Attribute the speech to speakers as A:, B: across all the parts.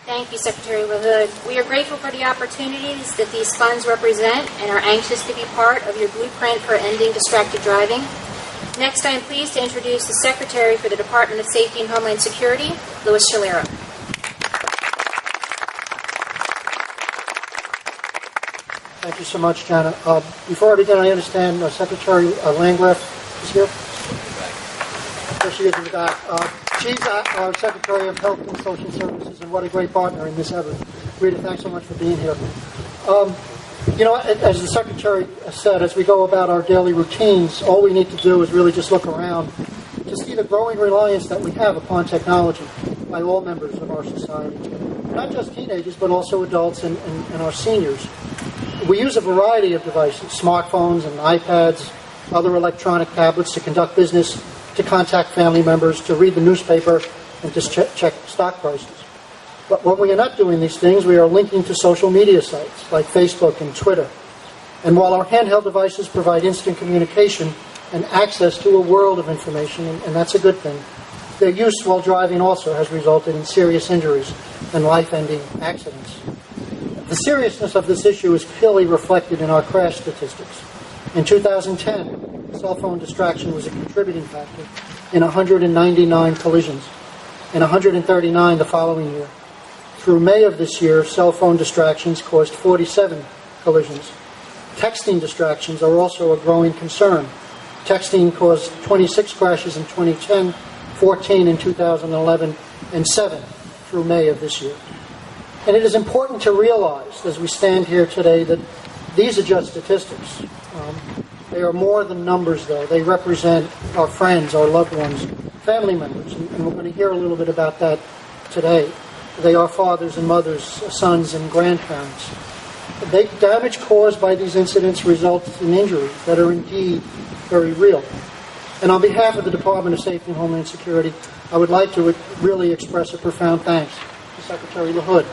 A: Thank you, Secretary LaHood. We are grateful for the opportunities that these funds represent and are anxious to be part of your blueprint for ending distracted driving. Next, I am pleased to introduce the Secretary for the Department of Safety and Homeland Security, Louis Shalero.
B: Thank you so much, Jana. Before I begin, I understand Secretary Landgraf is here. There she is in the back. She's our Secretary of Health and Social Services, and what a great partner in this effort. Rita, thanks so much for being here. As the Secretary said, as we go about our daily routines, all we need to do is really just look around to see the growing reliance that we have upon technology by all members of our society. Not just teenagers, but also adults and our seniors. We use a variety of devices, smartphones and iPads, other electronic tablets to conduct business, to contact family members, to read the newspaper, and to check stock prices. But when we are not doing these things, we are linking to social media sites like Facebook and Twitter. And while our handheld devices provide instant communication and access to a world of information, and that's a good thing, their use while driving also has resulted in serious injuries and life-ending accidents. The seriousness of this issue is clearly reflected in our crash statistics. In 2010, cell phone distraction was a contributing factor in 199 collisions, and 139 the following year. Through May of this year, cell phone distractions caused 47 collisions. Texting distractions are also a growing concern. Texting caused 26 crashes in 2010, 14 in 2011, and 7 through May of this year. And it is important to realize, as we stand here today, that these are just statistics. They are more than numbers, though. They represent our friends, our loved ones, family members, and we're going to hear a little bit about that today. They are fathers and mothers, sons and grandparents. The damage caused by these incidents results in injuries that are indeed very real. And on behalf of the Department of Safety and Homeland Security, I would like to really express a profound thanks to Secretary LaHood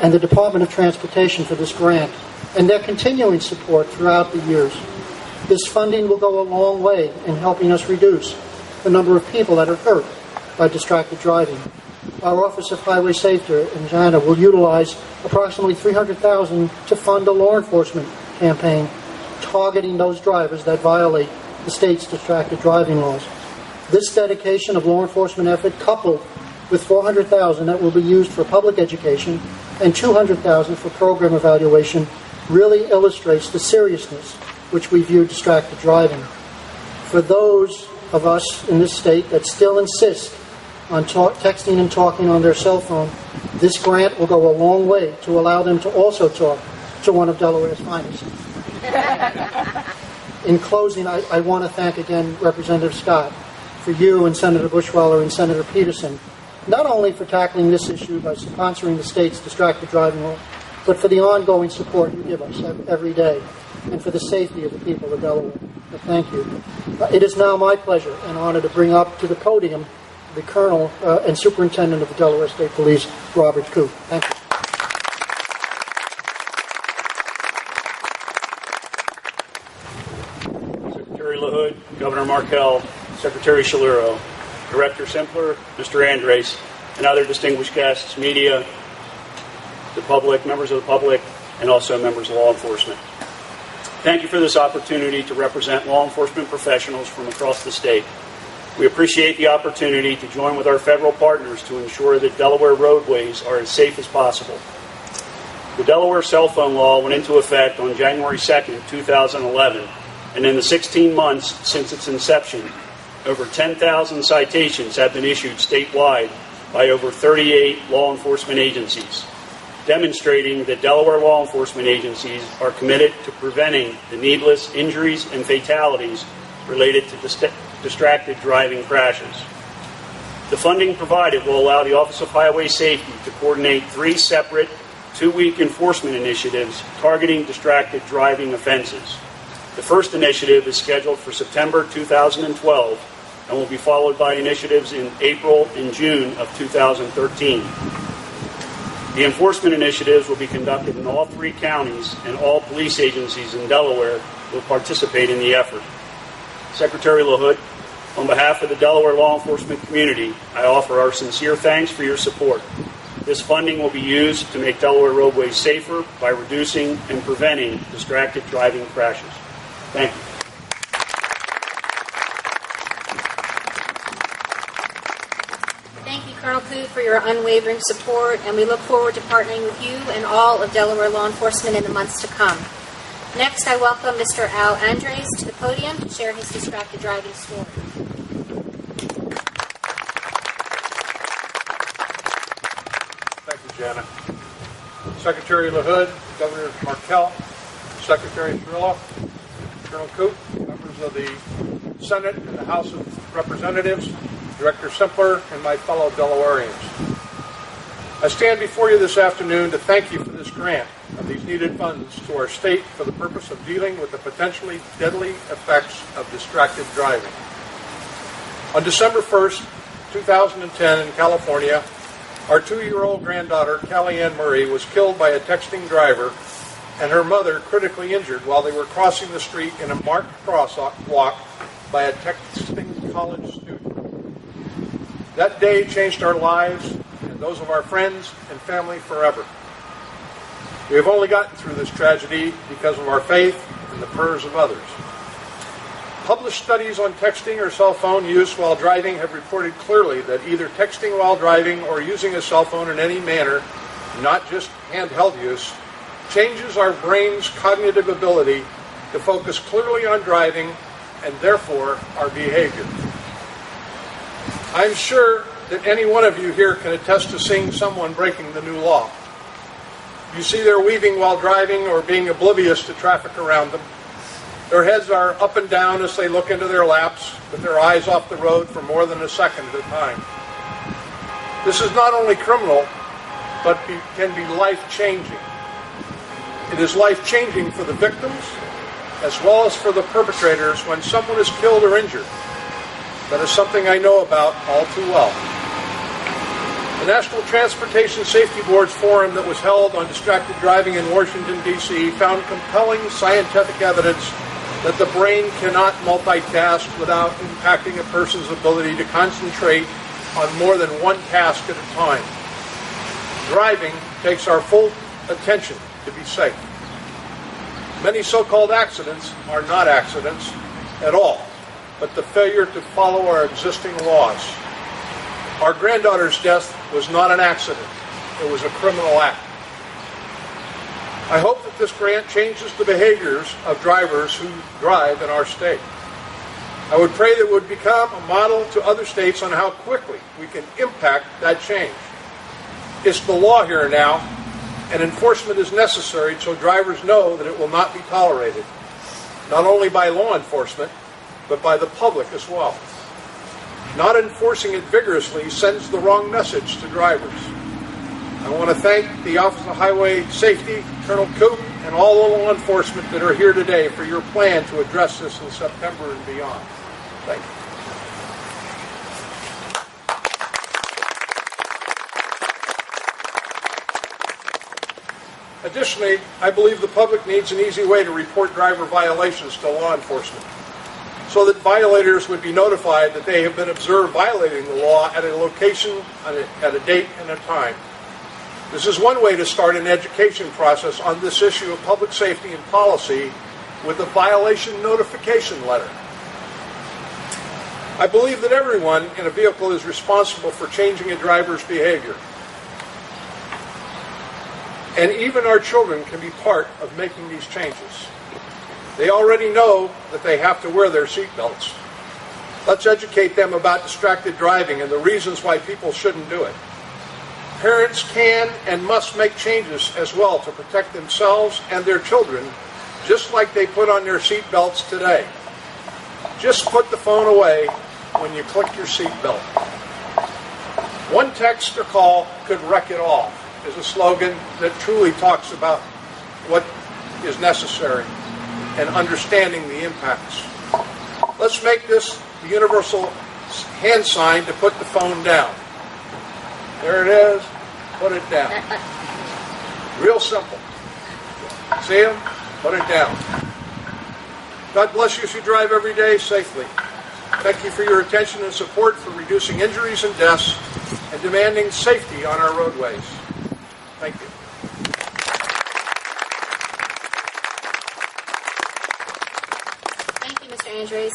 B: and the Department of Transportation for this grant and their continuing support throughout the years. This funding will go a long way in helping us reduce the number of people that are hurt by distracted driving. Our Office of Highway Safety in China will utilize approximately $300,000 to fund a law enforcement campaign targeting those drivers that violate the state's distracted driving laws. This dedication of law enforcement effort, coupled with $400,000 that will be used for public education and $200,000 for program evaluation, really illustrates the seriousness which we view distracted driving. For those of us in this state that still insist on texting and talking on their cell phone, this grant will go a long way to allow them to also talk to one of Delaware's finest. In closing, I want to thank again Representative Scott for you and Senator Bushweiler and Senator Peterson, not only for tackling this issue by sponsoring the state's distracted driving law, but for the ongoing support you give us every day and for the safety of the people of Delaware. So thank you. It is now my pleasure and honor to bring up to the podium the Colonel and Superintendent of the Delaware State Police, Robert Koo. Thank you.
C: Secretary LaHood, Governor Markell, Secretary Shalero, Director Simpler, Mr. Andres, and other distinguished guests, media, the public, members of the public, and also members of law enforcement. Thank you for this opportunity to represent law enforcement professionals from across the state. We appreciate the opportunity to join with our federal partners to ensure that Delaware roadways are as safe as possible. The Delaware cell phone law went into effect on January 2nd, 2011, and in the 16 months since its inception, over 10,000 citations have been issued statewide by over 38 law enforcement agencies, demonstrating that Delaware law enforcement agencies are committed to preventing the needless injuries and fatalities related to distracted driving crashes. The funding provided will allow the Office of Highway Safety to coordinate 3 separate 2-week enforcement initiatives targeting distracted driving offenses. The first initiative is scheduled for September 2012 and will be followed by initiatives in April and June of 2013. The enforcement initiatives will be conducted in all 3 counties, and all police agencies in Delaware will participate in the effort. Secretary LaHood, on behalf of the Delaware law enforcement community, I offer our sincere thanks for your support. This funding will be used to make Delaware roadways safer by reducing and preventing distracted driving crashes. Thank you.
A: Thank you, Colonel Koop, for your unwavering support, and we look forward to partnering with you and all of Delaware law enforcement in the months to come. Next, I welcome Mr. Al Andres to the podium to share his distracted driving story.
D: Thank you, Janet. Secretary LaHood, Governor Markell, Secretary Cirillo, Colonel Koop, members of the Senate and the House of Representatives, Director Sempler, and my fellow Delawareans. I stand before you this afternoon to thank you for this grant of these needed funds to our state for the purpose of dealing with the potentially deadly effects of distracted driving. On December 1st, 2010 in California, our 2-year-old granddaughter, Callie Ann Murray, was killed by a texting driver and her mother critically injured while they were crossing the street in a marked crosswalk by a texting college student. That day changed our lives and those of our friends and family forever. We have only gotten through this tragedy because of our faith and the prayers of others. Published studies on texting or cell phone use while driving have reported clearly that either texting while driving or using a cell phone in any manner, not just handheld use, changes our brain's cognitive ability to focus clearly on driving and therefore our behavior. I'm sure that any one of you here can attest to seeing someone breaking the new law. You see they're weaving while driving or being oblivious to traffic around them. Their heads are up and down as they look into their laps, with their eyes off the road for more than a second at a time. This is not only criminal, but can be life-changing. It is life-changing for the victims, as well as for the perpetrators when someone is killed or injured. That is something I know about all too well. The National Transportation Safety Board's forum that was held on distracted driving in Washington, D.C. found compelling scientific evidence that the brain cannot multitask without impacting a person's ability to concentrate on more than one task at a time. Driving takes our full attention to be safe. Many so-called accidents are not accidents at all, but the failure to follow our existing laws. Our granddaughter's death was not an accident. It was a criminal act. I hope that this grant changes the behaviors of drivers who drive in our state. I would pray that it would become a model to other states on how quickly we can impact that change. It's the law here now, and enforcement is necessary so drivers know that it will not be tolerated, not only by law enforcement, but by the public as well. Not enforcing it vigorously sends the wrong message to drivers. I want to thank the Office of Highway Safety, Colonel Koop, and all the law enforcement that are here today for your plan to address this in September and beyond. Thank you. Additionally, I believe the public needs an easy way to report driver violations to law enforcement, so that violators would be notified that they have been observed violating the law at a location, at a date and a time. This is one way to start an education process on this issue of public safety and policy with a violation notification letter. I believe that everyone in a vehicle is responsible for changing a driver's behavior. And even our children can be part of making these changes. They already know that they have to wear their seatbelts. Let's educate them about distracted driving and the reasons why people shouldn't do it. Parents can and must make changes as well to protect themselves and their children, just like they put on their seatbelts today. Just put the phone away when you click your seatbelt. One text or call could wreck it all is a slogan that truly talks about what is necessary and understanding the impacts. Let's make this the universal hand sign to put the phone down. There it is. Put it down. Real simple. See him? Put it down. God bless you as you drive every day safely. Thank you for your attention and support for reducing injuries and deaths. and demanding safety on our roadways. Thank you.
A: Thank you, Mr. Andres.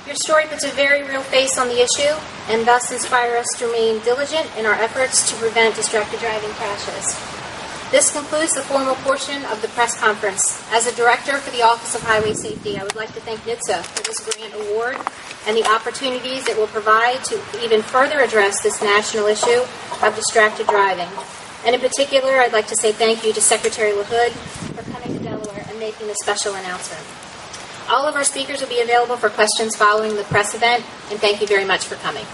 A: Your story puts a very real face on the issue and thus inspire us to remain diligent in our efforts to prevent distracted driving crashes. This concludes the formal portion of the press conference. As a director for the Office of Highway Safety, I would like to thank NHTSA for this grant award and the opportunities it will provide to even further address this national issue of distracted driving. And in particular, I'd like to say thank you to Secretary LaHood for coming to Delaware and making this special announcement. All of our speakers will be available for questions following the press event, and thank you very much for coming.